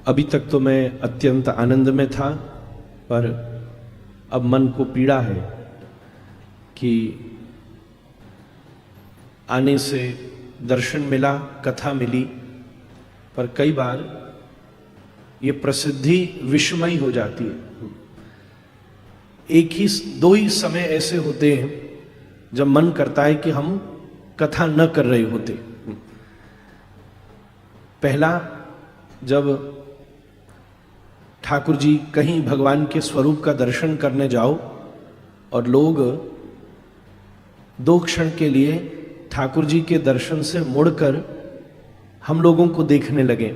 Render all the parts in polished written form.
अभी तक तो मैं अत्यंत आनंद में था, पर अब मन को पीड़ा है कि आने से दर्शन मिला, कथा मिली, पर कई बार ये प्रसिद्धि विषमयी हो जाती है। दो ही समय ऐसे होते हैं जब मन करता है कि हम कथा न कर रहे होते। पहला, जब ठाकुर जी कहीं भगवान के स्वरूप का दर्शन करने जाओ और लोग दो क्षण के लिए ठाकुर जी के दर्शन से मुड़कर हम लोगों को देखने लगे,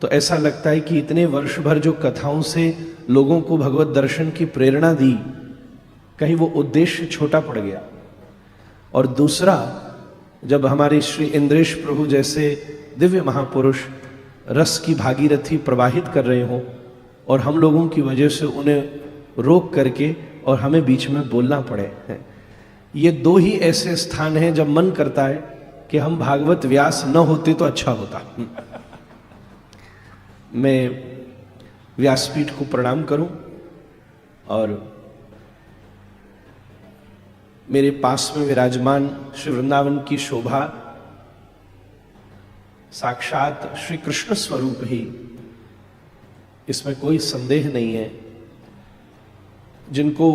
तो ऐसा लगता है कि इतने वर्ष भर जो कथाओं से लोगों को भगवत दर्शन की प्रेरणा दी, कहीं वो उद्देश्य छोटा पड़ गया। और दूसरा, जब हमारे श्री इंद्रेश प्रभु जैसे दिव्य महापुरुष रस की भागीरथी प्रवाहित कर रहे हों और हम लोगों की वजह से उन्हें रोक करके और हमें बीच में बोलना पड़े, ये दो ही ऐसे स्थान हैं जब मन करता है कि हम भागवत व्यास न होते तो अच्छा होता। मैं व्यासपीठ को प्रणाम करूं और मेरे पास में विराजमान श्री वृंदावन की शोभा साक्षात श्री कृष्ण स्वरूप ही, इसमें कोई संदेह नहीं है। जिनको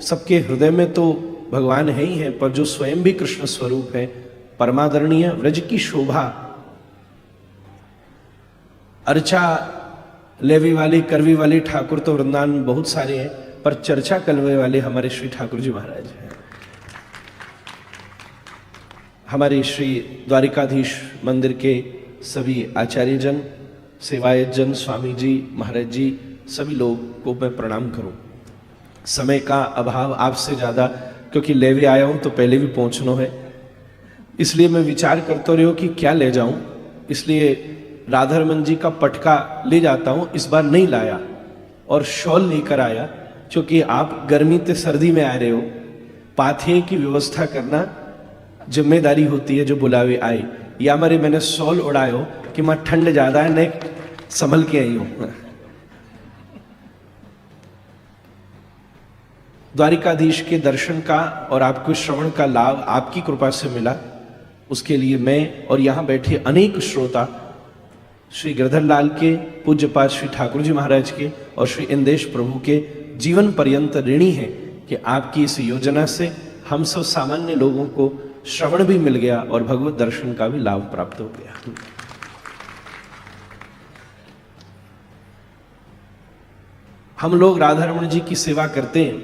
सबके हृदय में तो भगवान है ही है, पर जो स्वयं भी कृष्ण स्वरूप है, परमादरणीय व्रज की शोभा, अर्चा लेवी वाले करवी वाले ठाकुर तो वृंदावन बहुत सारे हैं, पर चर्चा करने वाले हमारे श्री ठाकुर जी महाराज हैं। हमारे श्री द्वारिकाधीश मंदिर के सभी आचार्यजन, सेवायतजन, स्वामी जी, महाराज जी, सभी लोग को मैं प्रणाम करूं। समय का अभाव आपसे ज़्यादा, क्योंकि लेवे आया हूं तो पहले भी पहुंचना है, इसलिए मैं विचार करते रहो कि क्या ले जाऊं, इसलिए राधारमन जी का पटका ले जाता हूं। इस बार नहीं लाया और शॉल लेकर आया, क्योंकि आप गर्मी ते सर्दी में आ रहे हो, पाथे की व्यवस्था करना जिम्मेदारी होती है जो बुलावे आए। या मरे मैंने शॉल उड़ायो कि मैं ठंड ज्यादा है, नहीं संभल के आई हूं। द्वारिकाधीश के दर्शन का और आपको श्रवण का लाभ आपकी कृपा से मिला, उसके लिए मैं और यहां बैठे अनेक श्रोता श्री गिरधर लाल के, पूज्यपाद श्री ठाकुर जी महाराज के और श्री इंदेश प्रभु के जीवन पर्यंत ऋणी हैं कि आपकी इस योजना से हम सब सामान्य लोगों को श्रवण भी मिल गया और भगवत दर्शन का भी लाभ प्राप्त हो गया। हम लोग राधारमण जी की सेवा करते हैं,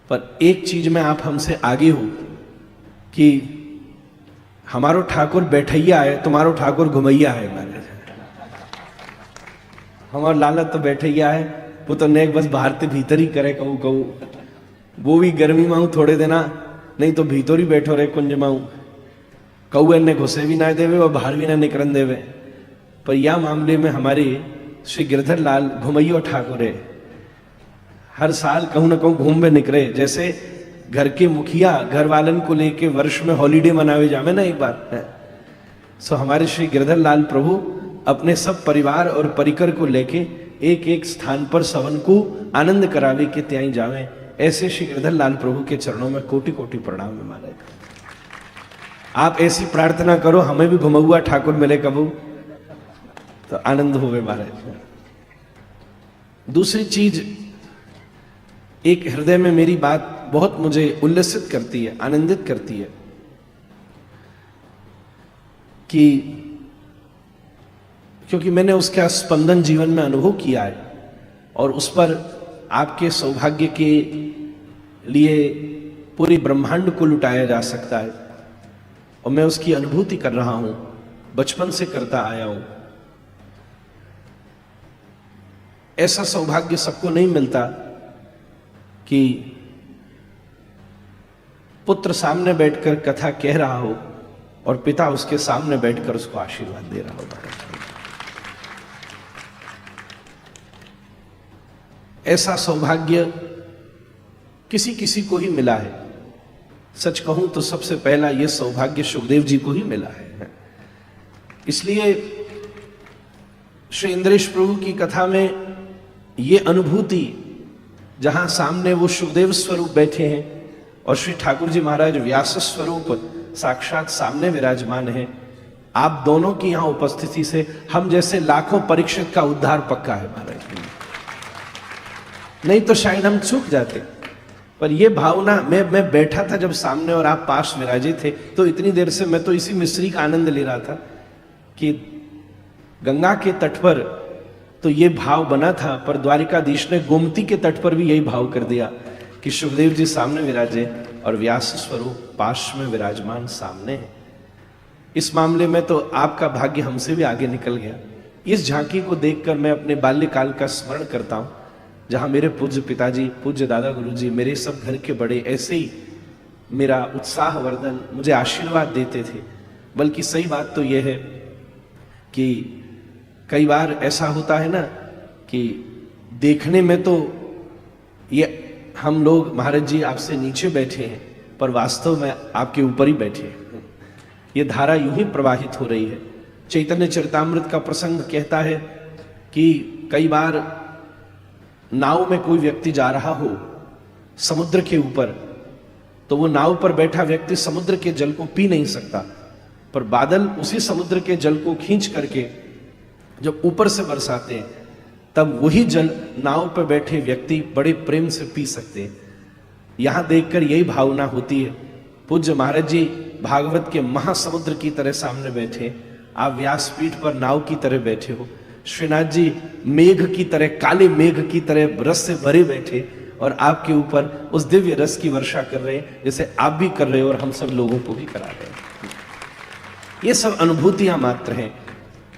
पर एक चीज में आप हमसे आगे हो कि हमारो ठाकुर बैठैया है, तुम्हारो ठाकुर घुमैया है। हमारा लालत तो बैठैया है, वो तो नेक बस बाहर ते भीतर ही करे, कहूँ कहूँ वो भी गर्मी माऊ थोड़े देना, नहीं तो भीतर ही बैठो रहे कुंज माऊ, कौए ने घुसे भी ना देवे और बाहर भी ना निकलन देवे। पर यह मामले में हमारे श्री गिरधर लाल घुमैया ठाकुर है, हर साल कहूँ ना कहूँ घूम में निकले। जैसे घर के मुखिया घर वालन को लेके वर्ष में हॉलीडे मनावे जावे ना एक बार, सो हमारे श्री गिरधर लाल प्रभु अपने सब परिवार और परिकर को लेके एक एक स्थान पर सबन को आनंद करावे के त्याई जावे। ऐसे श्री गिरधर लाल प्रभु के चरणों में कोटि कोटि प्रणाम है महाराज। आप ऐसी प्रार्थना करो हमें भी घुमौआ ठाकुर मिले कबू तो आनंद होवे महाराज। दूसरी चीज, एक हृदय में मेरी बात बहुत मुझे उल्लसित करती है, आनंदित करती है कि क्योंकि मैंने उसका स्पंदन जीवन में अनुभव किया है और उस पर आपके सौभाग्य के लिए पूरे ब्रह्मांड को लुटाया जा सकता है और मैं उसकी अनुभूति कर रहा हूं, बचपन से करता आया हूं। ऐसा सौभाग्य सबको नहीं मिलता कि पुत्र सामने बैठकर कथा कह रहा हो और पिता उसके सामने बैठकर उसको आशीर्वाद दे रहा हो। ऐसा सौभाग्य किसी किसी को ही मिला है। सच कहूं तो सबसे पहला यह सौभाग्य सुखदेव जी को ही मिला है। इसलिए श्री इंद्रेश प्रभु की कथा में ये अनुभूति, जहां सामने वो सुखदेव स्वरूप बैठे हैं और श्री ठाकुर जी महाराज व्यास स्वरूप साक्षात सामने विराजमान है, आप दोनों की यहां उपस्थिति से हम जैसे लाखों परीक्षित का उद्धार पक्का है महाराज। नहीं तो शायद हम चूक जाते। पर ये भावना, मैं बैठा था जब सामने और आप पास विराजे थे, तो इतनी देर से मैं तो इसी मिस्री का आनंद ले रहा था कि गंगा के तट पर तो ये भाव बना था, पर द्वारिकाधीश ने गोमती के तट पर भी यही भाव कर दिया कि सुखदेव जी सामने विराजे और व्यास स्वरूप पाश में विराजमान सामने है। इस मामले में तो आपका भाग्य हमसे भी आगे निकल गया। इस झांकी को देखकर मैं अपने बाल्यकाल का स्मरण करता हूं, जहां मेरे पूज्य पिताजी, पूज्य दादा गुरुजी, मेरे सब घर के बड़े ऐसे ही मेरा उत्साह वर्धन, मुझे आशीर्वाद देते थे। बल्कि सही बात तो यह है कि कई बार ऐसा होता है ना कि देखने में तो ये हम लोग महाराज जी आपसे नीचे बैठे हैं, पर वास्तव में आपके ऊपर ही बैठे हैं। ये धारा यूं ही प्रवाहित हो रही है। चैतन्य चरितामृत का प्रसंग कहता है कि कई बार नाव में कोई व्यक्ति जा रहा हो समुद्र के ऊपर, तो वो नाव पर बैठा व्यक्ति समुद्र के जल को पी नहीं सकता, पर बादल उसी समुद्र के जल को खींच करके जब ऊपर से बरसाते हैं, तब वही जल नाव पर बैठे व्यक्ति बड़े प्रेम से पी सकते हैं। यहां देखकर यही भावना होती है। पूज्य महाराज जी भागवत के महासमुद्र की तरह सामने बैठे, आप व्यासपीठ पर नाव की तरह बैठे हो। श्रीनाथ जी मेघ की तरह, काले मेघ की तरह रस से भरे बैठे और आपके ऊपर उस दिव्य रस की वर्षा कर रहे हैं, जैसे आप भी कर रहे हो और हम सब लोगों को भी करा रहे हैं। ये सब अनुभूतियां मात्र हैं।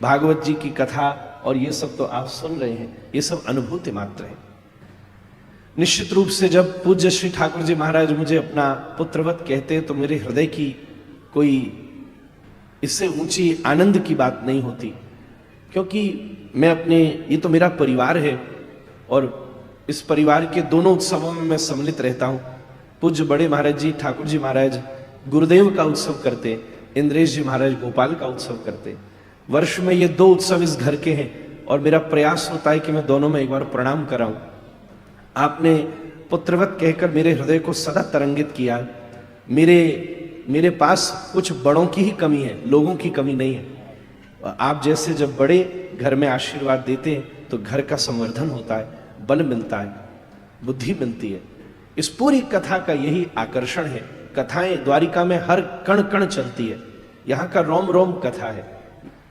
भागवत जी की कथा और ये सब तो आप सुन रहे हैं, ये सब अनुभूति मात्र है। निश्चित रूप से जब पूज्य श्री ठाकुर जी महाराज मुझे अपना पुत्रवत कहते तो मेरे हृदय की कोई इससे ऊंची आनंद की बात नहीं होती, क्योंकि मैं अपने, ये तो मेरा परिवार है और इस परिवार के दोनों उत्सवों में मैं सम्मिलित रहता हूँ। पूज्य बड़े महाराज जी ठाकुर जी महाराज गुरुदेव का उत्सव करते, इंद्रेश जी महाराज गोपाल का उत्सव करते। वर्ष में ये दो उत्सव इस घर के हैं और मेरा प्रयास होता है कि मैं दोनों में एक बार प्रणाम कराऊं। आपने पुत्रवत कहकर मेरे हृदय को सदा तरंगित किया। मेरे पास कुछ बड़ों की ही कमी है, लोगों की कमी नहीं है। आप जैसे जब बड़े घर में आशीर्वाद देते हैं तो घर का संवर्धन होता है, बल मिलता है, बुद्धि मिलती है। इस पूरी कथा का यही आकर्षण है। कथाएं द्वारिका में हर कण कण चलती है, यहाँ का रोम रोम कथा है।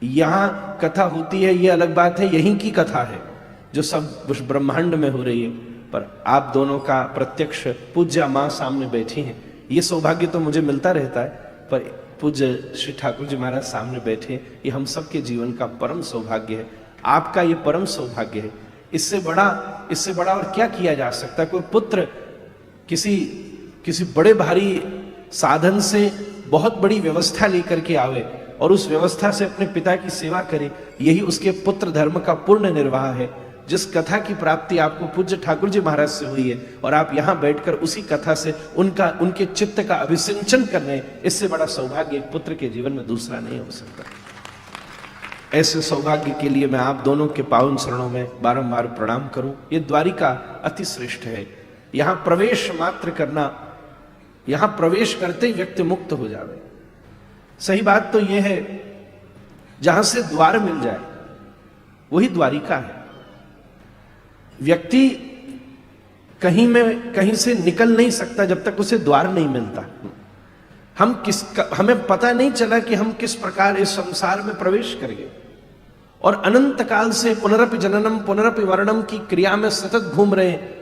यहाँ कथा होती है ये अलग बात है, यहीं की कथा है जो सब ब्रह्मांड में हो रही है, पर आप दोनों का प्रत्यक्ष पूज्य माँ सामने बैठी हैं। ये सौभाग्य तो मुझे मिलता रहता है, पर पूज्य श्री ठाकुर जी महाराज सामने बैठे, ये हम सबके जीवन का परम सौभाग्य है। आपका ये परम सौभाग्य है। इससे बड़ा और क्या किया जा सकता है? कोई पुत्र किसी बड़े भारी साधन से बहुत बड़ी व्यवस्था लेकर के आवे और उस व्यवस्था से अपने पिता की सेवा करे, यही उसके पुत्र धर्म का पूर्ण निर्वाह है। जिस कथा की प्राप्ति आपको पूज्य ठाकुर जी महाराज से हुई है और आप यहाँ बैठकर उसी कथा से उनके चित्त का अभिसिंचन कर रहे हैं, इससे बड़ा सौभाग्य एक पुत्र के जीवन में दूसरा नहीं हो सकता। ऐसे सौभाग्य के लिए मैं आप दोनों के पावन चरणों में बारंबार प्रणाम करूं। ये द्वारिका अति श्रेष्ठ है। यहाँ प्रवेश मात्र करना, यहाँ प्रवेश करते ही व्यक्ति मुक्त हो जावे। सही बात तो यह है, जहां से द्वार मिल जाए वही द्वारिका है। व्यक्ति कहीं से निकल नहीं सकता जब तक उसे द्वार नहीं मिलता। हमें पता नहीं चला कि हम किस प्रकार इस संसार में प्रवेश करेंगे और अनंत काल से पुनरपि जननम पुनरपि वर्णम की क्रिया में सतत घूम रहे हैं,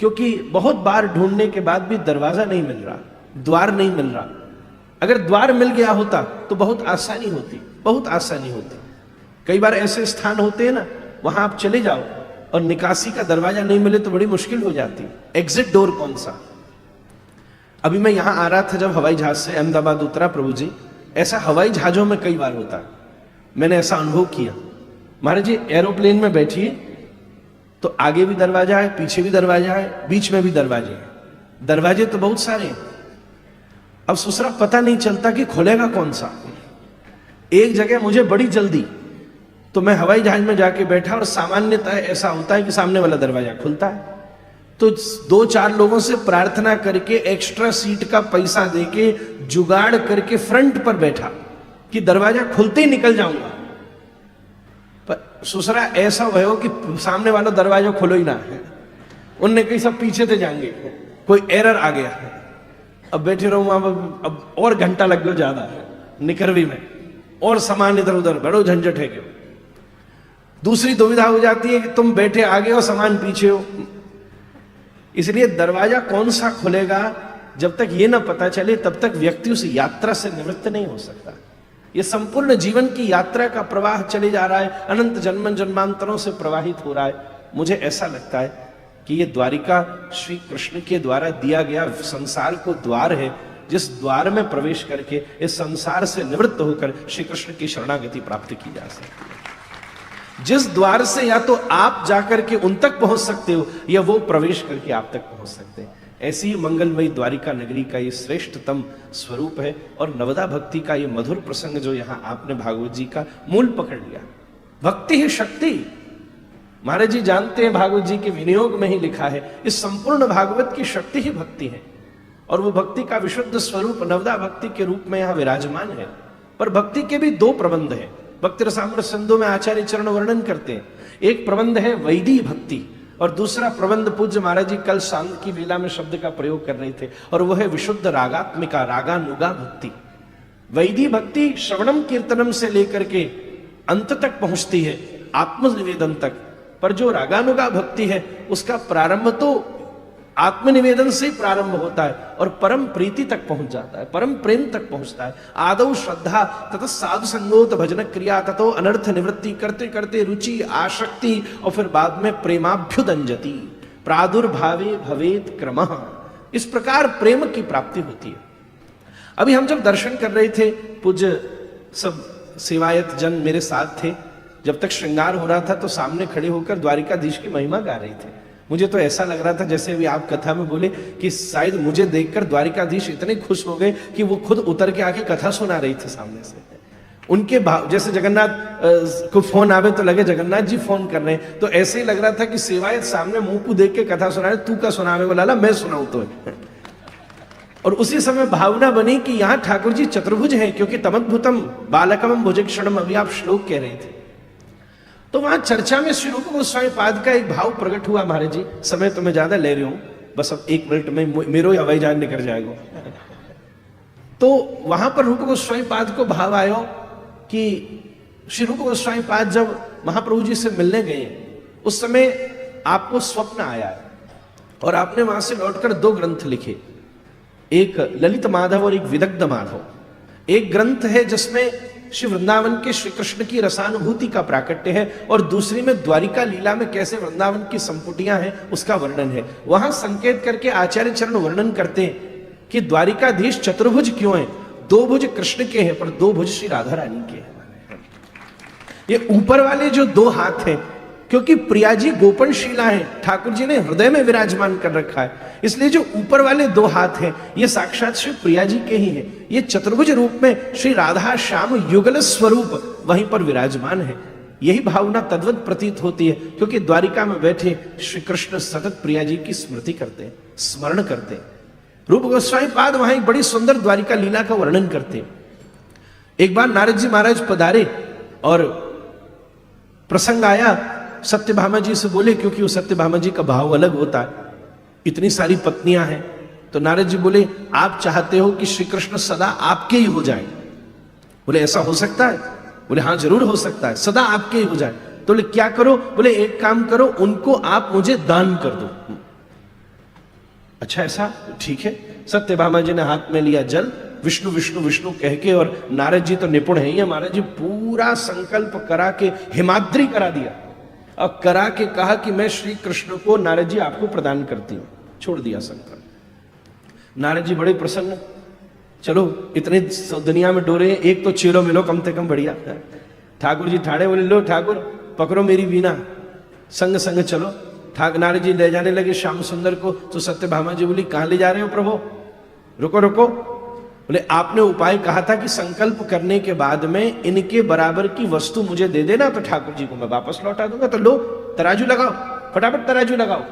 क्योंकि बहुत बार ढूंढने के बाद भी दरवाजा नहीं मिल रहा, द्वार नहीं मिल रहा। अगर द्वार मिल गया होता तो बहुत आसानी होती। कई बार ऐसे स्थान होते हैं ना, वहां आप चले जाओ और निकासी का दरवाजा नहीं मिले तो बड़ी मुश्किल हो जाती। एग्जिट डोर कौन सा? अभी मैं यहां आ रहा था जब हवाई जहाज से अहमदाबाद उतरा, प्रभु जी, ऐसा हवाई जहाजों में कई बार होता है, मैंने ऐसा अनुभव किया। महाराज जी एरोप्लेन में बैठिए तो आगे भी दरवाजा है, पीछे भी दरवाजा है, बीच में भी दरवाजे हैं। दरवाजे तो बहुत सारे हैं, अब दूसरा पता नहीं चलता कि खोलेगा कौन सा। एक जगह मुझे बड़ी जल्दी, तो मैं हवाई जहाज में जाके बैठा और सामान्यतः ऐसा होता है कि सामने वाला दरवाजा खुलता है, तो 2-4 लोगों से प्रार्थना करके एक्स्ट्रा सीट का पैसा देके जुगाड़ करके फ्रंट पर बैठा कि दरवाजा खुलते ही निकल जाऊंगा। पर दूसरा ऐसा हो कि सामने वाला दरवाजा खुलो ही ना है, उनने कहीं सब पीछे से जाएंगे, कोई एरर आ गया, अब बैठे रहूं वहां, अब और घंटा लग गया ज्यादा निकरवी में, और सामान इधर उधर बड़ो झंझट है। क्यों? दूसरी दुविधा हो जाती है कि तुम बैठे आगे हो, सामान पीछे हो। इसलिए दरवाजा कौन सा खुलेगा जब तक ये ना पता चले तब तक व्यक्ति उस यात्रा से निवृत्त नहीं हो सकता। ये संपूर्ण जीवन की यात्रा का प्रवाह चले जा रहा है, अनंत जन्म जन्मांतरों से प्रवाहित हो रहा है। मुझे ऐसा लगता है कि ये द्वारिका श्री कृष्ण के द्वारा दिया गया संसार को द्वार है, जिस द्वार में प्रवेश करके इस संसार से निवृत्त होकर श्री कृष्ण की शरणागति प्राप्त की जा सकती है। जिस द्वार से या तो आप जाकर के उन तक पहुंच सकते हो या वो प्रवेश करके आप तक पहुंच सकते हैं। ऐसी मंगलमयी द्वारिका नगरी का ये श्रेष्ठतम स्वरूप है। और नवदा भक्ति का ये मधुर प्रसंग जो यहां आपने भागवत जी का मूल पकड़ लिया, भक्ति ही शक्ति। महाराज जी जानते हैं, भागवत जी के विनियोग में ही लिखा है, इस संपूर्ण भागवत की शक्ति ही भक्ति है। और वो भक्ति का विशुद्ध स्वरूप नवदा भक्ति के रूप में यहां विराजमान है। पर भक्ति के भी 2 प्रबंध हैं। भक्ति रसामृत सिंधु में आचार्य चरण वर्णन करते हैं। एक प्रबंध है वैदी भक्ति और दूसरा प्रबंध पूज्य महाराज जी कल सांग की वेला में शब्द का प्रयोग कर रहे थे, और वह है विशुद्ध रागात्मिका रागानुगा भक्ति। वैदी भक्ति श्रवणम कीर्तनम से लेकर के अंत तक पहुंचती है, आत्मनिवेदन तक। पर जो रागानुगा भक्ति है उसका प्रारंभ तो आत्मनिवेदन से प्रारंभ होता है और परम प्रीति तक पहुंच जाता है, परम प्रेम तक पहुंचता है। आदौ श्रद्धा तथा साधु संगोत भजन क्रिया तथो अनर्थ निवृत्ति करते करते रुचि आसक्ति और फिर बाद में प्रेमाभ्युदंजति प्रादुर्भावे भवेत क्रमः। इस प्रकार प्रेम की प्राप्ति होती है। अभी हम जब दर्शन कर रहे थे, पूज्य सब सेवायत जन मेरे साथ थे, जब तक श्रृंगार हो रहा था तो सामने खड़े होकर द्वारिकाधीश की महिमा गा रहे थे। मुझे तो ऐसा लग रहा था जैसे अभी आप कथा में बोले कि शायद मुझे देखकर द्वारिकाधीश इतने खुश हो गए कि वो खुद उतर के आके कथा सुना रही थी सामने से। उनके भाव, जैसे जगन्नाथ को फोन आवे तो लगे जगन्नाथ जी फोन कर रहे हैं, तो ऐसे ही लग रहा था कि सेवायत सामने मुंह को देख के कथा सुना रहे, तू का सुनावे वो लाला, मैं सुनाऊं तो। और उसी समय भावना बनी कि यहाँ ठाकुर जी चतुर्भुज हैं, क्योंकि तमद्भुतम बालकम भुजक्षणम अभी आप श्लोक कह रहे थे। तो वहां चर्चा में श्री रूप गोस्वामी पाद का एक भाव प्रकट हुआ। महाराज जी समय तो मैं ज्यादा ले रही हूं, बस अब 1 मिनट में मेरो हवाई जहाज निकल जाएगा। तो वहां पर रूप गोस्वामी पाद को भाव आयो कि श्री रूप गोस्वामी पाद जब महाप्रभु जी से मिलने गए उस समय आपको स्वप्न आया और आपने वहां से लौटकर 2 ग्रंथ लिखे, एक ललित माधव और एक विदग्ध माधव। एक ग्रंथ है जिसमें श्री वृंदावन के श्री कृष्ण की रसानुभूति का प्राकट्य है और दूसरी में द्वारिका लीला में कैसे वृंदावन की संपुटियां हैं उसका वर्णन है। वहां संकेत करके आचार्य चरण वर्णन करते हैं कि द्वारिकाधीश चतुर्भुज क्यों है। 2 भुज कृष्ण के हैं पर 2 भुज श्री राधा रानी के हैं। ये ऊपर वाले जो 2 हाथ हैं, क्योंकि प्रिया जी गोपनशीला है, ठाकुर जी ने हृदय में विराजमान कर रखा है, इसलिए जो ऊपर वाले 2 हाथ हैं ये साक्षात श्री प्रिया जी के ही हैं। ये चतुर्भुज रूप में श्री राधा श्याम युगल स्वरूप वहीं पर विराजमान है। यही भावना तद्वत प्रतीत होती है, क्योंकि द्वारिका में बैठे श्री कृष्ण सतत प्रिया जी की स्मृति करते हैं, स्मरण करते हैं। रूप गोस्वामी पाद वहां एक बड़ी सुंदर द्वारिका लीला का वर्णन करते हैं। एक बार नारद जी महाराज पधारे और प्रसंग आया, सत्यभामा जी से बोले, क्योंकि वो सत्यभामा जी का भाव अलग होता है, इतनी सारी पत्नियां हैं, तो नारद जी बोले आप चाहते हो कि श्री कृष्ण सदा आपके ही हो जाए। बोले ऐसा हो सकता है? बोले हाँ जरूर हो सकता है, सदा आपके ही हो जाए। तो बोले क्या करो? बोले एक काम करो, उनको आप मुझे दान कर दो। अच्छा ऐसा? ठीक है। सत्यभामा जी ने हाथ में लिया जल, विष्णु विष्णु विष्णु कह के, और नारद जी तो निपुण है ही, महाराज जी पूरा संकल्प करा के हिमाद्री करा दिया और करा के कहा कि मैं श्री कृष्ण को नारद जी आपको प्रदान करती हूं। छोड़ दिया संकल्प। नारद जी बड़े प्रसन्न, चलो इतने दुनिया में डोरे, एक तो चेलो मिलो कम से कम बढ़िया। ठाकुर जी ठाड़े, बोले लो ठाकुर पकड़ो मेरी वीणा, संग संग चलो। नारद जी ले जाने लगे श्याम सुंदर को, तो सत्यभामा जी बोली कहां ले जा रहे हो प्रभु? रुको रुको, बोले आपने उपाय कहा था कि संकल्प करने के बाद में इनके बराबर की वस्तु मुझे दे देना तो ठाकुर जी को मैं वापस लौटा दूंगा। तो लो तराजू लगाओ, फटाफट तराजू लगाओ,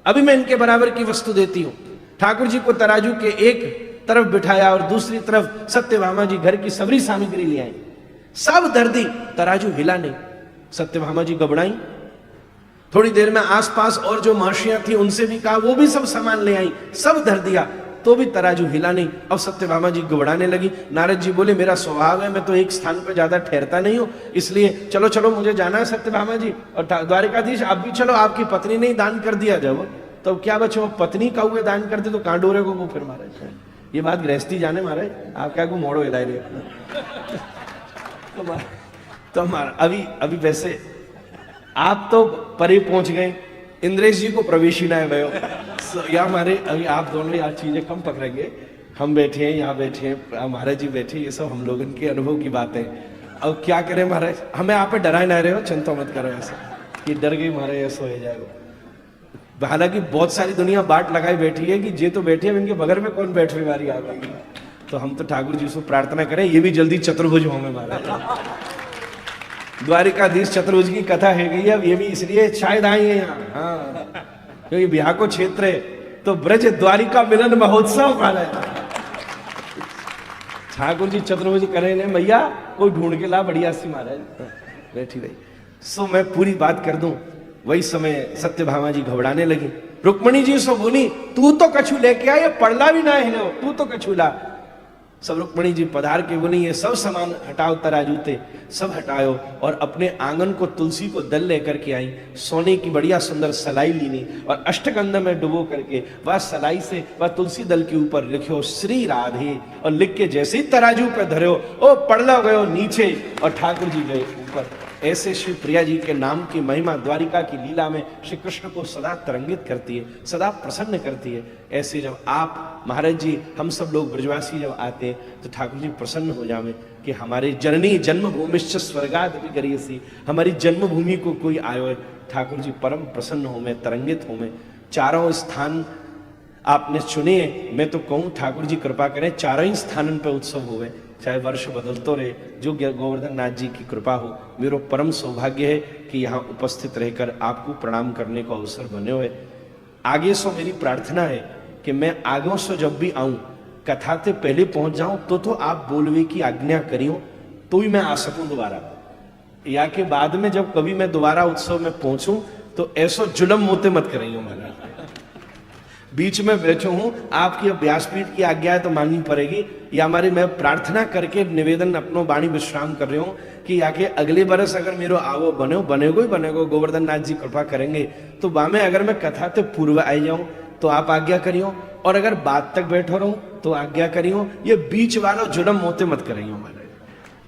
अभी मैं इनके बराबर की वस्तु देती हूं। ठाकुर जी को तराजू के एक तरफ बिठाया और दूसरी तरफ सत्यभामा जी घर की सबरी सामग्री ले आई, सब धर दी, तराजू हिला नहीं। सत्यभामा जी घबराई। थोड़ी देर में आसपास और जो महर्षियां थी उनसे भी कहा, वो भी सब सामान ले आई, सब धर दिया, तो भी तराजू हिला नहीं। अब सत्यभामा जी घबराने लगी। नारद जी बोले मेरा स्वभाव है, मैं तो एक स्थान पर ज्यादा ठहरता नहीं हूं, इसलिए चलो चलो मुझे जाना है सत्यभामा जी, और द्वारिकाधीश आप भी चलो, आपकी पत्नी ने ही दान कर दिया जब, तो क्या बच्चों पत्नी का हुए दान कर दे तो कहां डोरे को फिर महाराज, ये बात गृहस्थी जाने महाराज, आप क्या को मोड़ो हिलाए रहे। तो अभी अभी वैसे आप तो परे पहुंच गए, इंद्रेश जी को प्रवेश ही ना है या हमारे, अभी आप दोनों यार चीजें कम पकड़ेंगे, हम बैठे हैं यहाँ बैठे हैं, महाराज जी बैठे, ये सब हम लोगों के अनुभव की बात है। अब क्या करें महाराज, हमें आप पे डराए ना रहे हो, चिंता मत करो ऐसा कि डर गई महाराज ऐसा हो जाएगा। हालांकि बहुत सारी दुनिया बाट लगाई बैठी है कि जे तो बैठी है, इनके बगल में कौन बैठने वाली आ गई। तो हम तो ठाकुर जी से प्रार्थना करें ये भी जल्दी चतुर्भुज हों महाराज। द्वारिकाधीश चतुर्भुज की कथा है गई, अब ये भी इसलिए शायद आई है यहाँ, हाँ, क्योंकि बिहार को क्षेत्र है तो ब्रज द्वारिका मिलन महोत्सव का है। ठाकुर जी चतुर्भुज करे ने भैया, कोई ढूंढ के ला बढ़िया सी महाराज बैठी रही। सो मैं पूरी बात कर दूं, वही समय सत्यभामा जी घबराने लगी। रुक्मणी जी सो बोली तू तो कछु लेके आए, पड़ला भी ना है, तू तो कछु ला। सब रुक्मणी जी पधार के बोली ये सब सामान हटाओ, तराजू थे सब हटाओ, और अपने आंगन को तुलसी को दल लेकर के आई। सोने की बढ़िया सुंदर सलाई लीनी और अष्टगंध में डुबो करके वह सलाई से वह तुलसी दल के ऊपर लिखो श्री राधे, और लिख के जैसे ही तराजू पे धरो ओ पड़ला गयो नीचे और ठाकुर जी गए ऊपर। ऐसे श्री प्रिया जी के नाम की महिमा द्वारिका की लीला में श्री कृष्ण को सदा तरंगित करती है, सदा प्रसन्न करती है। ऐसे जब आप महाराज जी हम सब लोग ब्रजवासी जब आते हैं तो ठाकुर जी प्रसन्न हो जावे कि हमारे जननी जन्मभूमिश्च स्वर्गाद विगरीयसी, हमारी जन्मभूमि को कोई आयो है। ठाकुर जी परम प्रसन्न हो में, तरंगित हो में। चारों स्थान आपने चुने, मैं तो कहूँ ठाकुर जी कृपा करें चारों ही स्थानन पर उत्सव हुए, चाहे वर्ष बदलते रहे, जो गोवर्धन नाथ जी की कृपा हो। मेरा परम सौभाग्य है कि यहाँ उपस्थित रहकर आपको प्रणाम करने को अवसर बने हुए। आगे सो मेरी प्रार्थना है कि मैं आगे से जब भी आऊं कथा से पहले पहुंच जाऊं तो आप बोलवे की आज्ञा करियो तो ही मैं आ सकूं दोबारा, या के बाद में जब कभी मैं दोबारा उत्सव में पहुंचूं तो ऐसो जुलम मोते मत करियो। मैंने बीच में बैठो हूं, आपकी अब व्यासपीठ की आज्ञा है तो माननी पड़ेगी, या हमारी मैं प्रार्थना करके निवेदन अपनो वाणी विश्राम कर रही हूं कि आके अगले बरस अगर मेरो आवो बनेगो ही बनेगो, गोवर्धन नाथ जी कृपा करेंगे तो बामे अगर मैं कथा से पूर्व आई जाऊं तो आप आज्ञा करियो, और अगर बाद तक बैठो रहूं तो आज्ञा करियो। ये बीच वाला जुलम मोते मत करियो हमारे,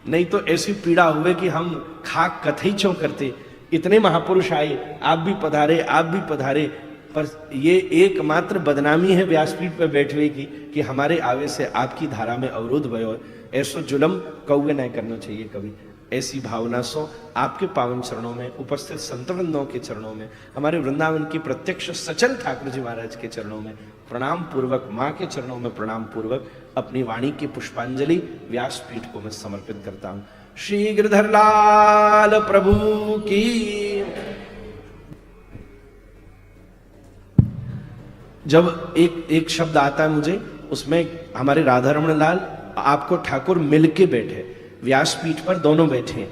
नहीं तो ऐसी पीड़ा हुए कि हम खाक कथई क्यों करते। इतने महापुरुष आए, आप भी पधारे, पर ये एकमात्र बदनामी है व्यासपीठ पर बैठने की कि हमारे आवे से आपकी धारा में अवरोध भयो। ऐसो जुलम कौवे नहीं करना चाहिए कभी। ऐसी भावना सो आपके पावन चरणों में, उपस्थित संतवृंदों के चरणों में, हमारे वृंदावन की प्रत्यक्ष सचल ठाकुर जी महाराज के चरणों में प्रणाम पूर्वक, माँ के चरणों में प्रणाम पूर्वक अपनी वाणी की पुष्पांजलि व्यासपीठ को मैं समर्पित करता हूँ। श्री गिरधर लाल प्रभु की। जब एक शब्द आता है मुझे, उसमें हमारे राधा रमण लाल आपको ठाकुर मिलके बैठे, व्यासपीठ पर दोनों बैठे,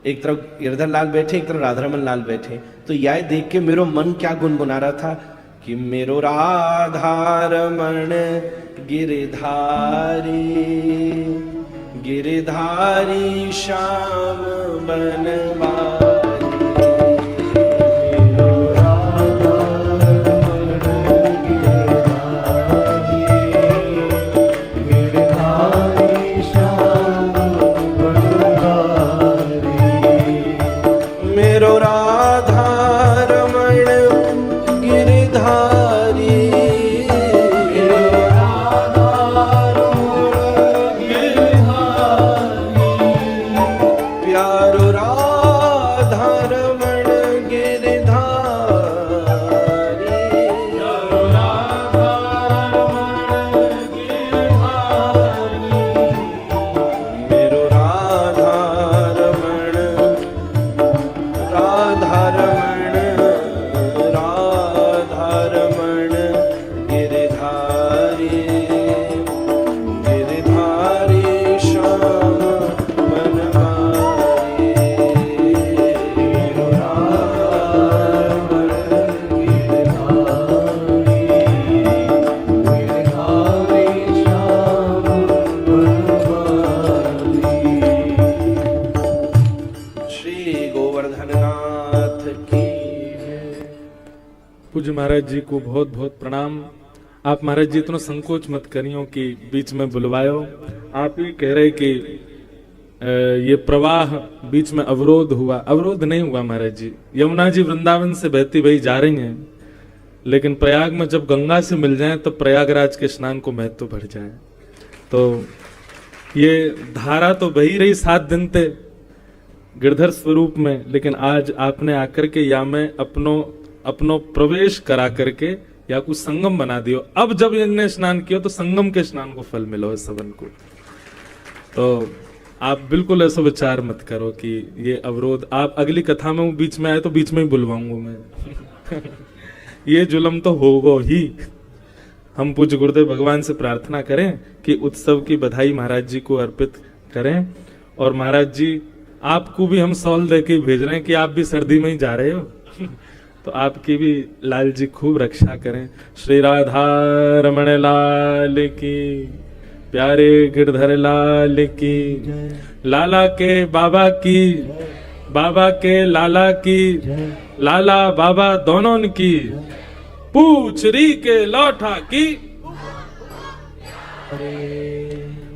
एक तरफ गिरधर लाल बैठे, एक तरफ राधा रमण लाल बैठे। तो यह देख के मेरो मन क्या गुनगुना रहा था कि मेरो राधा रमण गिरधारी, गिरधारी श्याम बनवारी। राधारमण राधारमण गिरधारी गिरधारी श्याम बनवारी राधारमण गिरधारी गिरधारी श्याम बनवारी। श्री गोवर्धननाथ की। पूज्य महाराज जी को बहुत बहुत प्रणाम। आप महाराज जी इतना संकोच मत करियो कि बीच में बुलवायो। आप ही कह रहे कि ये प्रवाह बीच में अवरोध हुआ। अवरोध नहीं हुआ महाराज जी। यमुना जी वृंदावन से बहती बही जा रही हैं, लेकिन प्रयाग में जब गंगा से मिल जाए तो प्रयागराज के स्नान को महत्व बढ़ जाए। तो ये धारा तो बही रही 7 दिन ते गिरधर स्वरूप में, लेकिन आज आपने आकर के या मैं अपनो प्रवेश करा करके या कुछ संगम बना दियो। अब जब इनने स्नान किया तो संगम के स्नान को फल मिलो इस सबन को। तो आप बिल्कुल ऐसा विचार मत करो कि ये अवरोध। आप अगली कथा में बीच में आए तो बीच में ही बुलवाऊंगा मैं। ये जुलम तो होगा ही। हम पूज्य गुरुदेव भगवान से प्रार्थना करें कि उत्सव की बधाई महाराज जी को अर्पित करें। और महाराज जी आपको भी हम सॉल दे के भेज रहे हैं कि आप भी सर्दी में ही जा रहे हो। तो आपकी भी लाल जी खूब रक्षा करें। श्री राधा रमण लाल की, प्यारे गिरधर लाल की, लाला के बाबा की, बाबा के लाला की, लाला बाबा दोनों की, पूछरी के लौठा की।